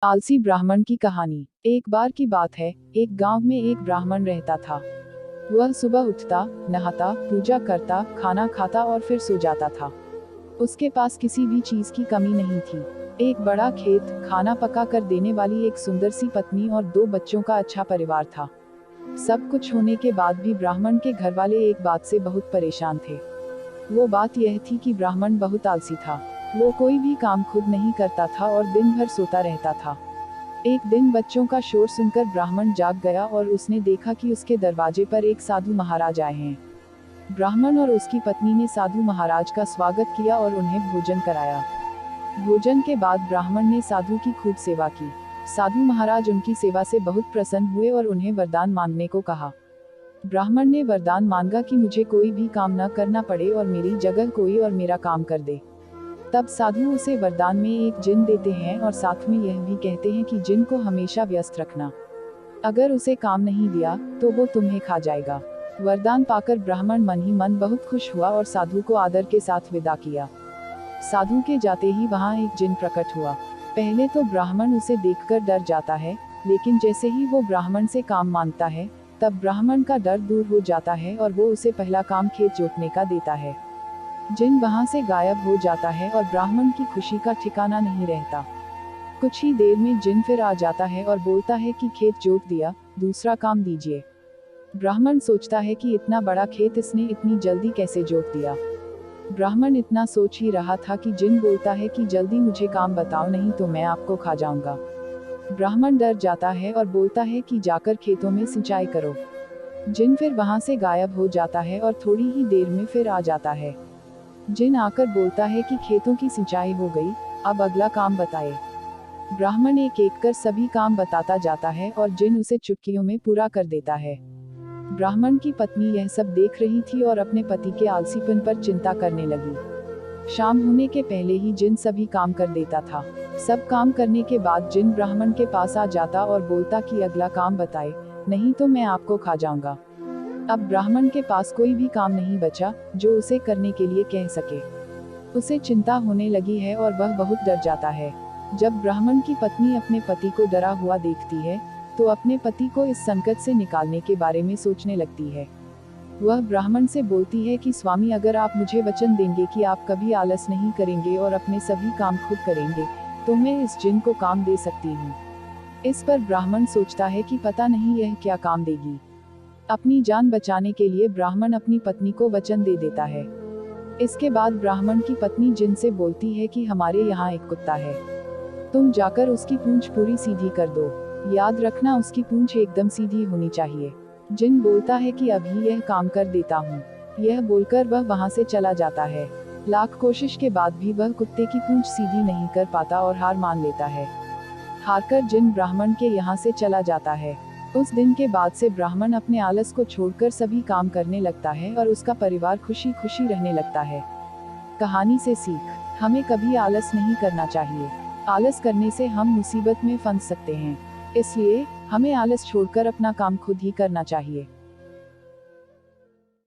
आलसी ब्राह्मण की कहानी। एक बार की बात है, एक गांव में एक ब्राह्मण रहता था। वह सुबह उठता, नहाता, पूजा करता, खाना खाता और फिर सो जाता था। उसके पास किसी भी चीज की कमी नहीं थी। एक बड़ा खेत, खाना पका कर देने वाली एक सुंदर सी पत्नी और 2 बच्चों का अच्छा परिवार था। सब कुछ होने के बाद भी ब्राह्मण के घर वाले एक बात से बहुत परेशान थे। वो बात यह थी कि ब्राह्मण बहुत आलसी था। वो कोई भी काम खुद नहीं करता था और दिन भर सोता रहता था। एक दिन बच्चों का शोर सुनकर ब्राह्मण जाग गया और उसने देखा कि उसके दरवाजे पर एक साधु महाराज आए हैं। ब्राह्मण और उसकी पत्नी ने साधु महाराज का स्वागत किया और उन्हें भोजन कराया। भोजन के बाद ब्राह्मण ने साधु की खूब सेवा की। साधु महाराज उनकी सेवा से बहुत प्रसन्न हुए और उन्हें वरदान मांगने को कहा। ब्राह्मण ने वरदान मांगा कि मुझे कोई भी काम न करना पड़े और मेरी जगह कोई और मेरा काम कर दे। तब साधु उसे वरदान में एक जिन देते हैं और साथ में यह भी कहते हैं कि जिन को हमेशा व्यस्त रखना। अगर उसे काम नहीं दिया तो वो तुम्हें खा जाएगा। वरदान पाकर ब्राह्मण मन ही मन बहुत खुश हुआ और साधु को आदर के साथ विदा किया। साधु के जाते ही वहाँ एक जिन प्रकट हुआ। पहले तो ब्राह्मण उसे देखकर डर जाता है, लेकिन जैसे ही वो ब्राह्मण से काम मांगता है, तब ब्राह्मण का डर दूर हो जाता है और वो उसे पहला काम खेत जोतने का देता है। जिन वहां से गायब हो जाता है और ब्राह्मण की खुशी का ठिकाना नहीं रहता। कुछ ही देर में जिन फिर आ जाता है और बोलता है कि खेत जोत दिया, दूसरा काम दीजिए। ब्राह्मण सोचता है कि इतना बड़ा खेत इसने इतनी जल्दी कैसे जोत दिया। ब्राह्मण इतना सोच ही रहा था कि जिन बोलता है कि जल्दी मुझे काम बताओ, नहीं तो मैं आपको खा जाऊंगा। ब्राह्मण डर जाता है और बोलता है कि जाकर खेतों में सिंचाई करो। जिन फिर वहां से गायब हो जाता है और थोड़ी ही देर में फिर आ जाता है। जिन आकर बोलता है कि खेतों की सिंचाई हो गई, अब अगला काम बताए। ब्राह्मण एक एक कर सभी काम बताता जाता है और जिन उसे चुटकियों में पूरा कर देता है। ब्राह्मण की पत्नी यह सब देख रही थी और अपने पति के आलसीपन पर चिंता करने लगी। शाम होने के पहले ही जिन सभी काम कर देता था। सब काम करने के बाद जिन ब्राह्मण के पास आ जाता और बोलता कि अगला काम बताए, नहीं तो मैं आपको खा जाऊंगा। अब ब्राह्मण के पास कोई भी काम नहीं बचा जो उसे करने के लिए कह सके। उसे चिंता होने लगी है और वह बहुत डर जाता है। जब ब्राह्मण की पत्नी अपने पति को डरा हुआ देखती है, तो अपने पति को इस संकट से निकालने के बारे में सोचने लगती है। वह ब्राह्मण से बोलती है कि स्वामी, अगर आप मुझे वचन देंगे कि आप कभी आलस नहीं करेंगे और अपने सभी काम खुद करेंगे, तो मैं इस जिन को काम दे सकती हूँ। इस पर ब्राह्मण सोचता है कि पता नहीं यह क्या काम देगी। अपनी जान बचाने के लिए ब्राह्मण अपनी पत्नी को वचन दे देता है। इसके बाद ब्राह्मण की पत्नी जिन से बोलती है कि हमारे यहाँ एक कुत्ता है, तुम जाकर उसकी पूंछ पूरी सीधी कर दो। याद रखना, उसकी पूंछ एकदम सीधी होनी चाहिए। जिन बोलता है कि अभी यह काम कर देता हूँ। यह बोलकर वह वहाँ से चला जाता है। लाख कोशिश के बाद भी वह कुत्ते की पूंछ सीधी नहीं कर पाता और हार मान लेता है। हारकर जिन ब्राह्मण के यहाँ से चला जाता है। उस दिन के बाद से ब्राह्मण अपने आलस को छोड़कर सभी काम करने लगता है और उसका परिवार खुशी खुशी रहने लगता है। कहानी से सीख, हमें कभी आलस नहीं करना चाहिए। आलस करने से हम मुसीबत में फंस सकते हैं। इसलिए हमें आलस छोड़कर अपना काम खुद ही करना चाहिए।